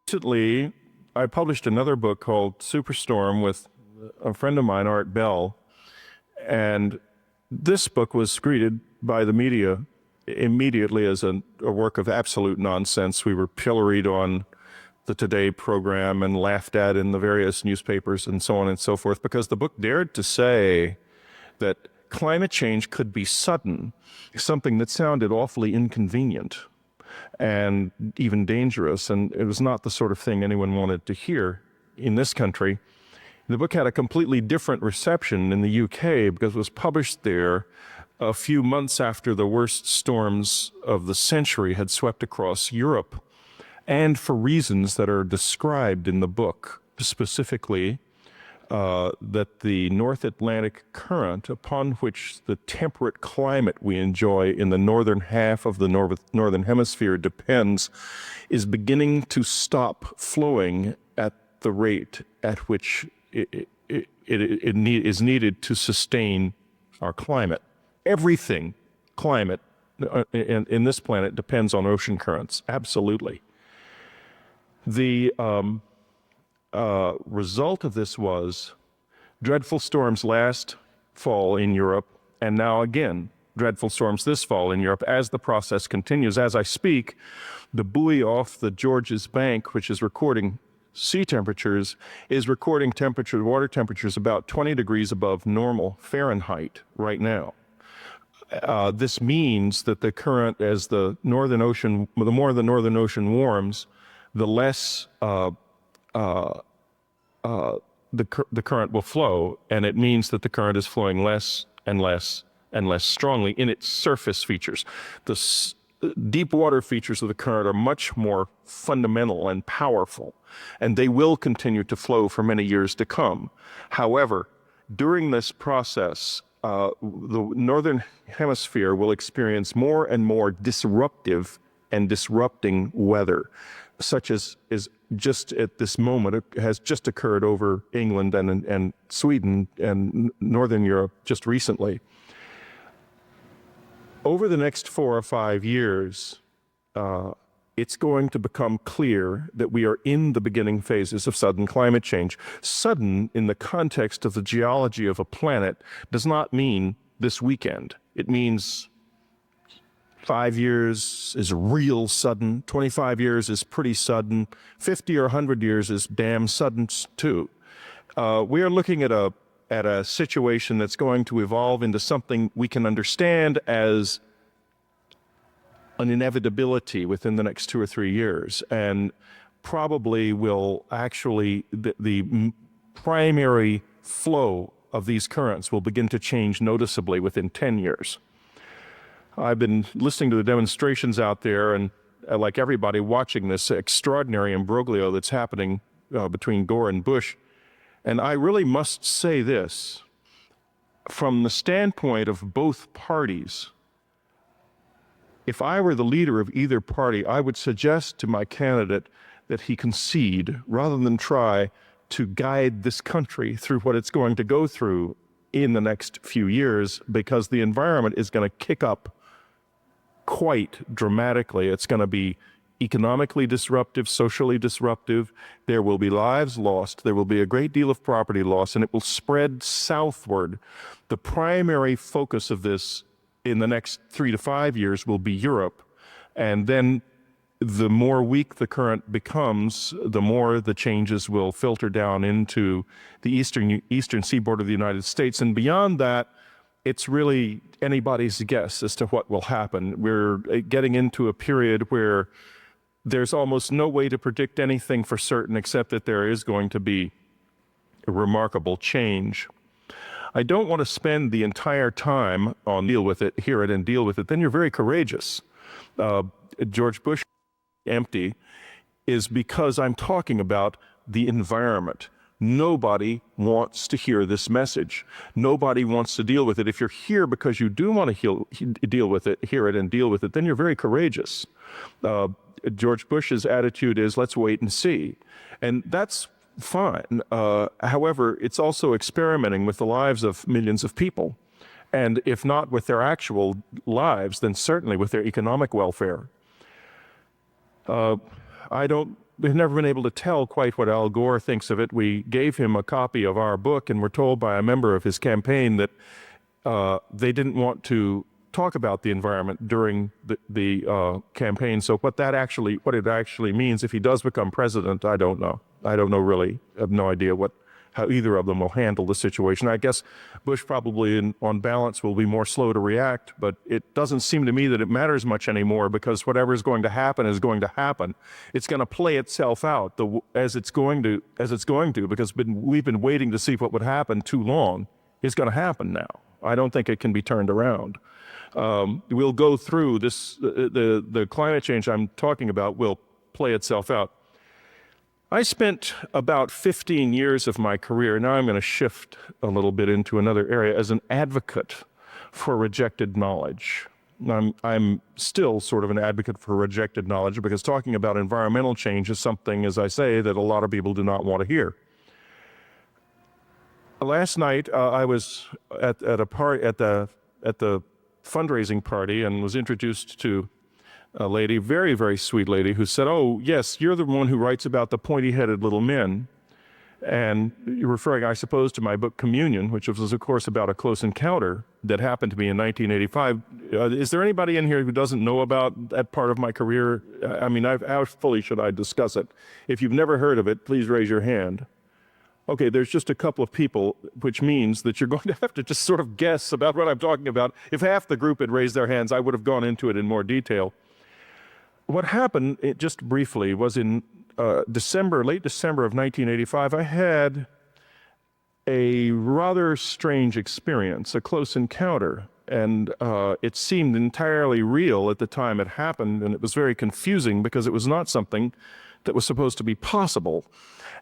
Recently, I published another book called Superstorm with a friend of mine, Art Bell, and this book was greeted by the media immediately as a work of absolute nonsense. We were pilloried on the Today program and laughed at in the various newspapers and so on and so forth, because the book dared to say that climate change could be sudden, something that sounded awfully inconvenient and even dangerous, and it was not the sort of thing anyone wanted to hear in this country. The book had a completely different reception in the UK because it was published there a few months after the worst storms of the century had swept across Europe, and for reasons that are described in the book, specifically that the North Atlantic current, upon which the temperate climate we enjoy in the northern half of the northern hemisphere depends, is beginning to stop flowing at the rate at which it is needed to sustain our climate. Everything climate in this planet depends on ocean currents, absolutely. The result of this was dreadful storms last fall in Europe, and now again dreadful storms this fall in Europe as the process continues. As I speak, the buoy off the Georges Bank, which is recording sea temperatures, is recording water temperatures about 20 degrees above normal Fahrenheit right now. This means that the current, as the more the Northern Ocean warms, the less the current will flow, and it means that the current is flowing less and less and less strongly in its surface features. The deep water features of the current are much more fundamental and powerful, and they will continue to flow for many years to come. However, during this process, the northern hemisphere will experience more and more disruptive and disrupting weather, such as is just at this moment, it has just occurred over England and Sweden and Northern Europe just recently. Over the next 4 or 5 years, it's going to become clear that we are in the beginning phases of sudden climate change. Sudden, in the context of the geology of a planet, does not mean this weekend. It means 5 years is real sudden, 25 years is pretty sudden, 50 or 100 years is damn sudden too. We are looking at a situation that's going to evolve into something we can understand as an inevitability within the next 2 or 3 years, and probably will actually, the primary flow of these currents will begin to change noticeably within 10 years. I've been listening to the demonstrations out there, and like everybody, watching this extraordinary imbroglio that's happening between Gore and Bush. And I really must say this, from the standpoint of both parties, if I were the leader of either party, I would suggest to my candidate that he concede rather than try to guide this country through what it's going to go through in the next few years, because the environment is going to kick up quite dramatically. It's going to be economically disruptive, socially disruptive. There will be lives lost. There will be a great deal of property loss, and it will spread southward. The primary focus of this in the next 3 to 5 years will be Europe. And then the more weak the current becomes, the more the changes will filter down into the eastern seaboard of the United States. And beyond that, it's really anybody's guess as to what will happen. We're getting into a period where there's almost no way to predict anything for certain, except that there is going to be a remarkable change. I don't want to spend the entire time on deal with it, hear it and deal with it. Then you're very courageous. George Bush empty is because I'm talking about the environment. Nobody wants to hear this message. Nobody wants to deal with it. If you're here because you do want to deal with it, hear it and deal with it, then you're very courageous. George Bush's attitude is, let's wait and see. And that's fine. However, it's also experimenting with the lives of millions of people. And if not with their actual lives, then certainly with their economic welfare. we've never been able to tell quite what Al Gore thinks of it. We gave him a copy of our book and were told by a member of his campaign that they didn't want to talk about the environment during the campaign. So what it actually means if he does become president, I don't know. I don't know really. I have no idea how either of them will handle the situation. I guess Bush probably, on balance, will be more slow to react, but it doesn't seem to me that it matters much anymore, because whatever is going to happen is going to happen. It's going to play itself out as it's going to, because we've been waiting to see what would happen too long. It's going to happen now. I don't think it can be turned around. We'll go through this, the climate change I'm talking about will play itself out. I spent about 15 years of my career, now I'm going to shift a little bit into another area, as an advocate for rejected knowledge. I'm still sort of an advocate for rejected knowledge, because talking about environmental change is something, as I say, that a lot of people do not want to hear. Last night, I was at the fundraising party and was introduced to a lady, very, very sweet lady, who said, "Oh, yes, you're the one who writes about the pointy-headed little men." And you're referring, I suppose, to my book Communion, which was, of course, about a close encounter that happened to me in 1985. Is there anybody in here who doesn't know about that part of my career? I mean, how fully should I discuss it? If you've never heard of it, please raise your hand. Okay, there's just a couple of people, which means that you're going to have to just sort of guess about what I'm talking about. If half the group had raised their hands, I would have gone into it in more detail. What happened, just briefly, was in late December of 1985, I had a rather strange experience, a close encounter. And it seemed entirely real at the time it happened, and it was very confusing because it was not something that was supposed to be possible.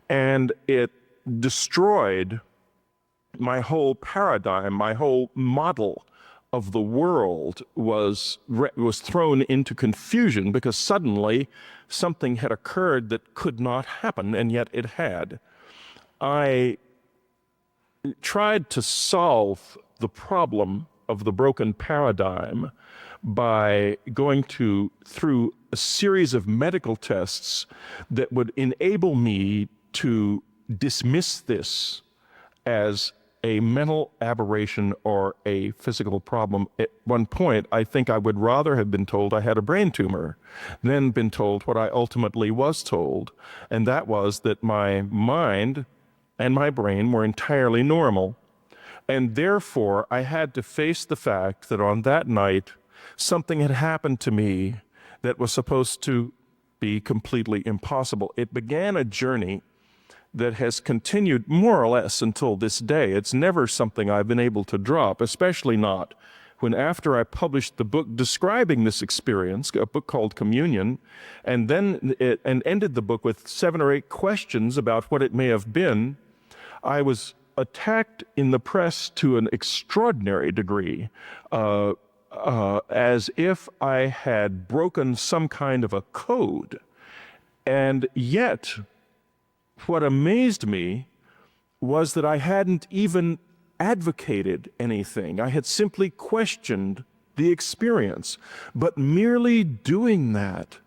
And it destroyed my whole paradigm, my whole model of the world was thrown into confusion, because suddenly something had occurred that could not happen, and yet it had. I tried to solve the problem of the broken paradigm by going through a series of medical tests that would enable me to dismiss this as a mental aberration or a physical problem. At one point, I think I would rather have been told I had a brain tumor than been told what I ultimately was told, and that was that my mind and my brain were entirely normal. And therefore, I had to face the fact that on that night, something had happened to me that was supposed to be completely impossible. It began a journey that has continued more or less until this day. It's never something I've been able to drop, especially not when, after I published the book describing this experience, a book called Communion, and ended the book with 7 or 8 questions about what it may have been, I was attacked in the press to an extraordinary degree, as if I had broken some kind of a code. And yet, what amazed me was that I hadn't even advocated anything. I had simply questioned the experience. But merely doing that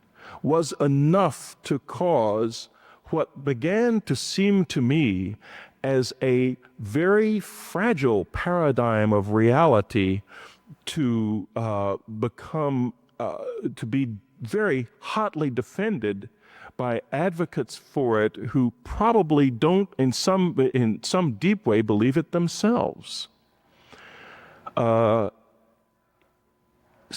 was enough to cause what began to seem to me as a very fragile paradigm of reality to be very hotly defended by advocates for it who probably don't, in some deep way, believe it themselves. So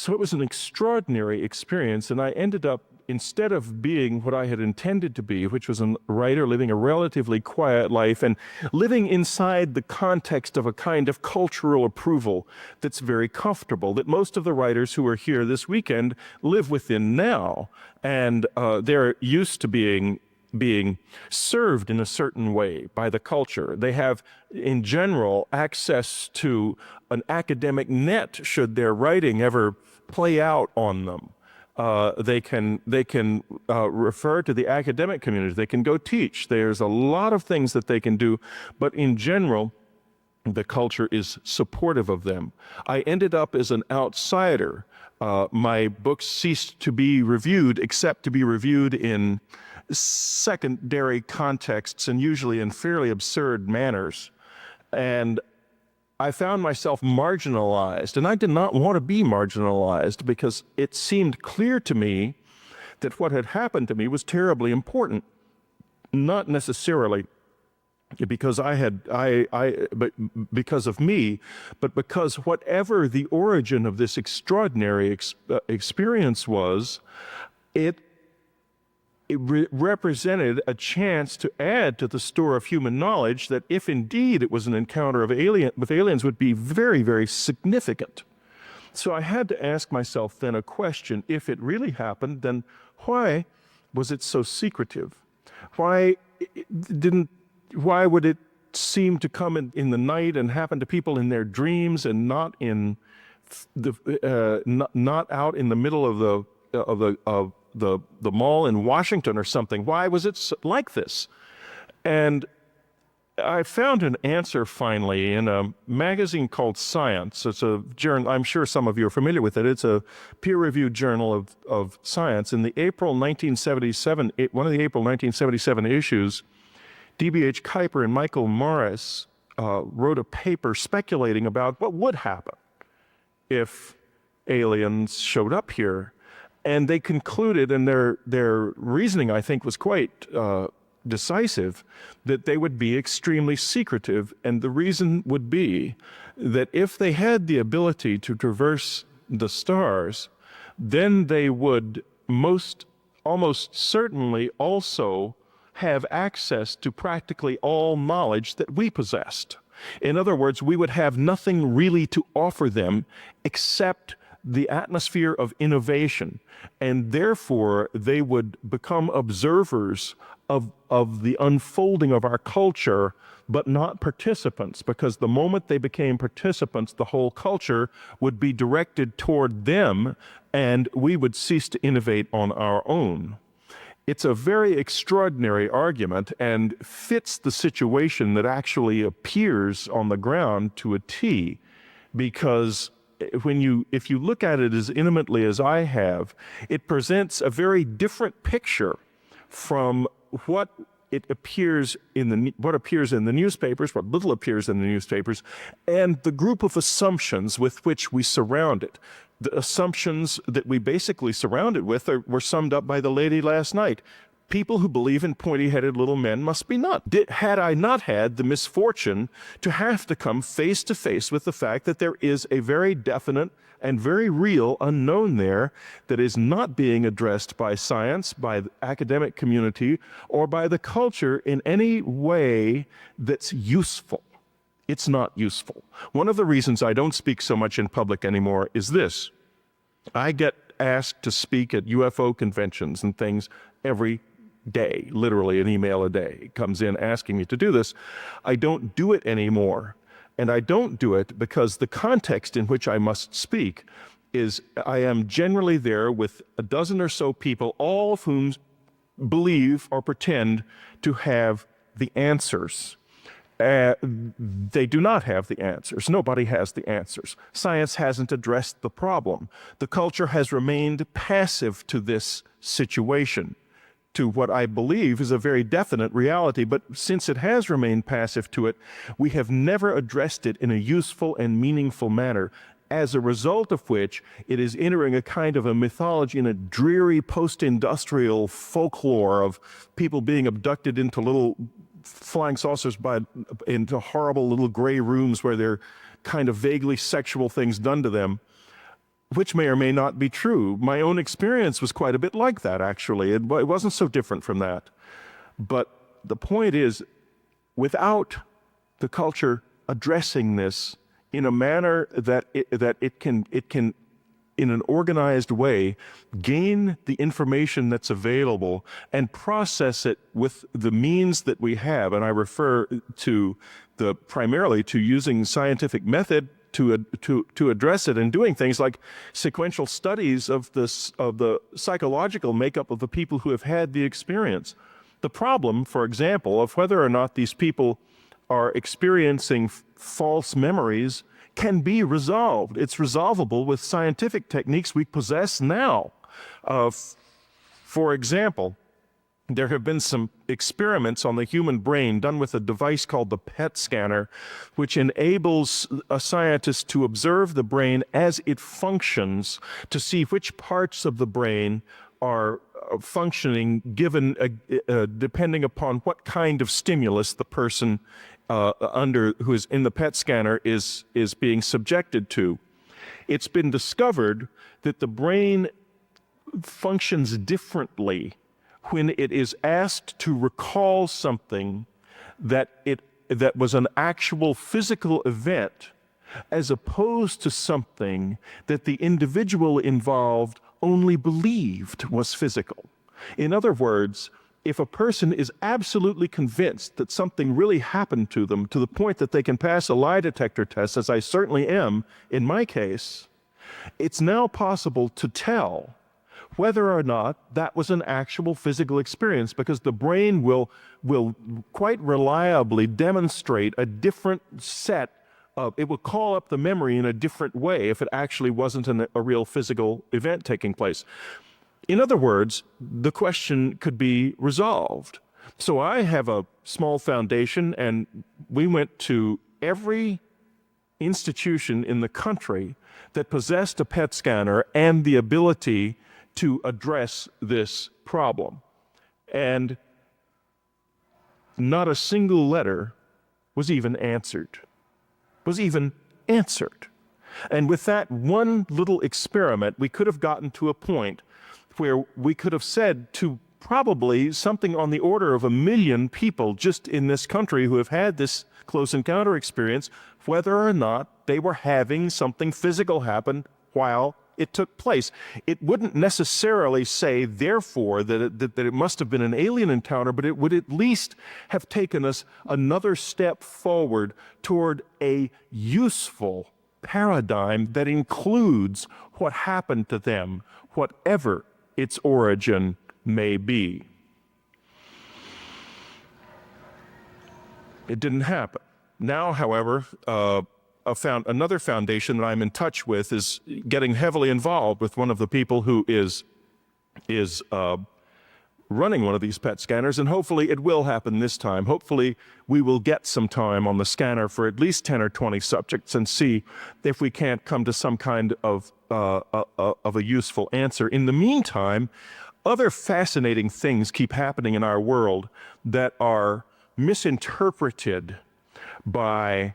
it was an extraordinary experience, and I ended up, instead of being what I had intended to be, which was a writer living a relatively quiet life and living inside the context of a kind of cultural approval that's very comfortable, that most of the writers who are here this weekend live within now. And they're used to being served in a certain way by the culture. They have, in general, access to an academic net should their writing ever play out on them. They can refer to the academic community. They can go teach. There's a lot of things that they can do, but in general, the culture is supportive of them. I ended up as an outsider, My books ceased to be reviewed, except to be reviewed in secondary contexts and usually in fairly absurd manners. And I found myself marginalized, and I did not want to be marginalized because it seemed clear to me that what had happened to me was terribly important. Not necessarily because but because of me, but because whatever the origin of this extraordinary experience was, it represented a chance to add to the store of human knowledge that, if indeed it was an encounter with aliens, would be very, very significant. So I had to ask myself then a question: if it really happened, then why was it so secretive? Why would it seem to come in the night and happen to people in their dreams, and not not out in the middle of the mall in Washington or something? Why was it like this? And I found an answer finally in a magazine called Science. It's a journal, I'm sure some of you are familiar with it. It's a peer-reviewed journal of science. In the April 1977, one of the April 1977 issues, D.B.H. Kuyper and Michael Morris wrote a paper speculating about what would happen if aliens showed up here. And they concluded, and their reasoning, I think, was quite decisive, that they would be extremely secretive. And the reason would be that if they had the ability to traverse the stars, then they would almost certainly also have access to practically all knowledge that we possessed. In other words, we would have nothing really to offer them except the atmosphere of innovation, and therefore they would become observers of the unfolding of our culture, but not participants, because the moment they became participants, the whole culture would be directed toward them, and we would cease to innovate on our own. It's a very extraordinary argument and fits the situation that actually appears on the ground to a T, because if you look at it as intimately as I have, it presents a very different picture from what appears in the newspapers, what little appears in the newspapers, and the group of assumptions with which we surround it. The assumptions that we basically surround it with were summed up by the lady last night. People who believe in pointy-headed little men must be nuts. Had I not had the misfortune to have to come face to face with the fact that there is a very definite and very real unknown there that is not being addressed by science, by the academic community, or by the culture in any way that's useful. It's not useful. One of the reasons I don't speak so much in public anymore is this. I get asked to speak at UFO conventions and things every day, literally an email a day comes in asking me to do this. I don't do it anymore. And I don't do it because the context in which I must speak is I am generally there with a dozen or so people, all of whom believe or pretend to have the answers. They do not have the answers. Nobody has the answers. Science hasn't addressed the problem. The culture has remained passive to this situation, to what I believe is a very definite reality. But since it has remained passive to it, we have never addressed it in a useful and meaningful manner, as a result of which it is entering a kind of a mythology and a dreary post-industrial folklore of people being abducted into little flying saucers into horrible little gray rooms where they're kind of vaguely sexual things done to them, which may or may not be true. My own experience was quite a bit like that, actually. It wasn't so different from that. But the point is, without the culture addressing this in a manner that it can, in an organized way, gain the information that's available and process it with the means that we have, and I refer to primarily to using scientific method to address it, and doing things like sequential studies of the psychological makeup of the people who have had the experience. The problem, for example, of whether or not these people are experiencing false memories can be resolved. It's resolvable with scientific techniques we possess now. For example, there have been some experiments on the human brain done with a device called the PET scanner, which enables a scientist to observe the brain as it functions to see which parts of the brain are functioning given depending upon what kind of stimulus the person who is in the PET scanner is being subjected to. It's been discovered that the brain functions differently when it is asked to recall something that was an actual physical event, as opposed to something that the individual involved only believed was physical. In other words, if a person is absolutely convinced that something really happened to them to the point that they can pass a lie detector test, as I certainly am in my case, it's now possible to tell whether or not that was an actual physical experience, because the brain will quite reliably demonstrate a different set of, it will call up the memory in a different way if it actually wasn't a real physical event taking place. In other words, the question could be resolved. So I have a small foundation, and we went to every institution in the country that possessed a PET scanner and the ability to address this problem. And not a single letter was even answered. And with that one little experiment, we could have gotten to a point where we could have said to probably something on the order of 1 million people just in this country who have had this close encounter experience, whether or not they were having something physical happen while it took place. It wouldn't necessarily say, therefore, that it must have been an alien encounter, but it would at least have taken us another step forward toward a useful paradigm that includes what happened to them, whatever its origin may be. It didn't happen. Now, however, another foundation that I'm in touch with is getting heavily involved with one of the people who is running one of these PET scanners, and hopefully it will happen this time. Hopefully we will get some time on the scanner for at least 10 or 20 subjects and see if we can't come to some kind of a useful answer. In the meantime, other fascinating things keep happening in our world that are misinterpreted by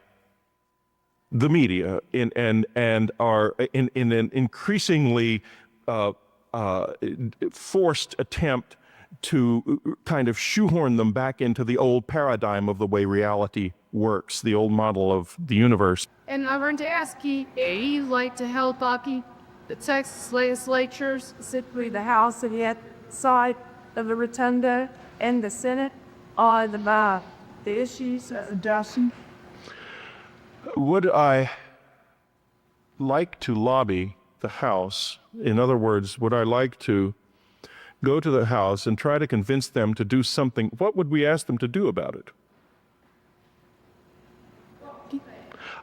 the media and are in an increasingly forced attempt to kind of shoehorn them back into the old paradigm of the way reality works, the old model of the universe. And I want to ask you, you'd like to help Bucky, the Texas legislature, specifically the House and the side of the rotunda and the Senate, on the issues of adoption? Would I like to lobby the House? In other words, would I like to go to the House and try to convince them to do something? What would we ask them to do about it?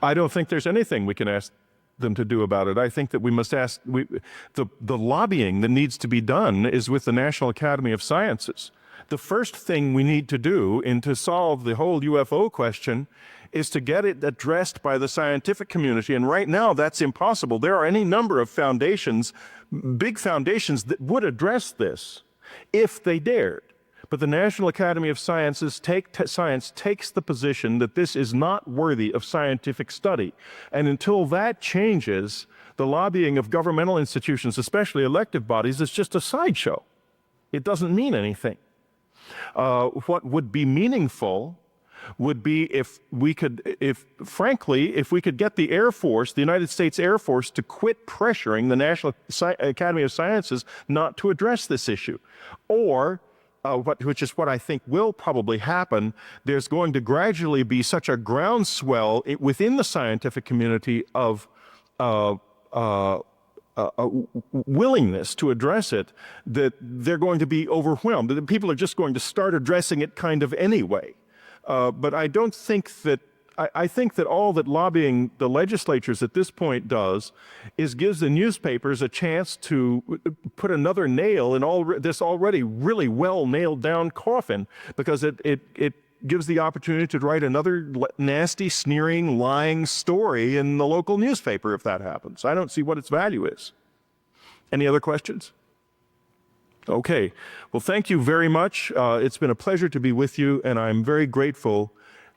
I don't think there's anything we can ask them to do about it. I think that we must ask, the lobbying that needs to be done is with the National Academy of Sciences. The first thing we need to do to solve the whole UFO question is to get it addressed by the scientific community. And right now, that's impossible. There are any number of foundations, big foundations, that would address this if they dared. But the National Academy of Sciences science takes the position that this is not worthy of scientific study. And until that changes, the lobbying of governmental institutions, especially elective bodies, is just a sideshow. It doesn't mean anything. What would be meaningful would be if we could get the Air Force, the United States Air Force, to quit pressuring the National Academy of Sciences not to address this issue. Or, which is what I think will probably happen, there's going to gradually be such a groundswell within the scientific community of willingness to address it, that they're going to be overwhelmed. That people are just going to start addressing it kind of anyway. But I don't think that I think that all that lobbying the legislatures at this point does is gives the newspapers a chance to put another nail in this already really well nailed down coffin, because it gives the opportunity to write another nasty, sneering, lying story in the local newspaper if that happens. I don't see what its value is. Any other questions? Okay. Well, thank you very much. It's been a pleasure to be with you, and I'm very grateful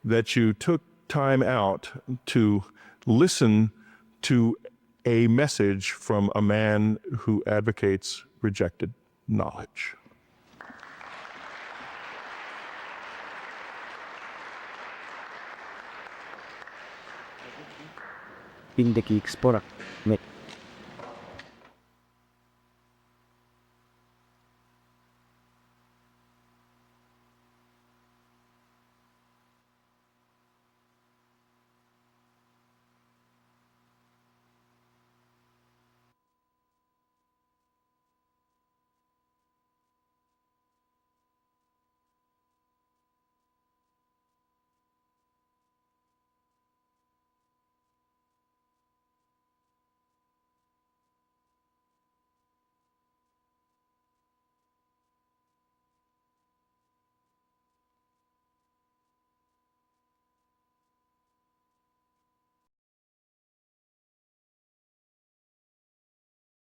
that you took time out to listen to a message from a man who advocates rejected knowledge. in the Geeks product.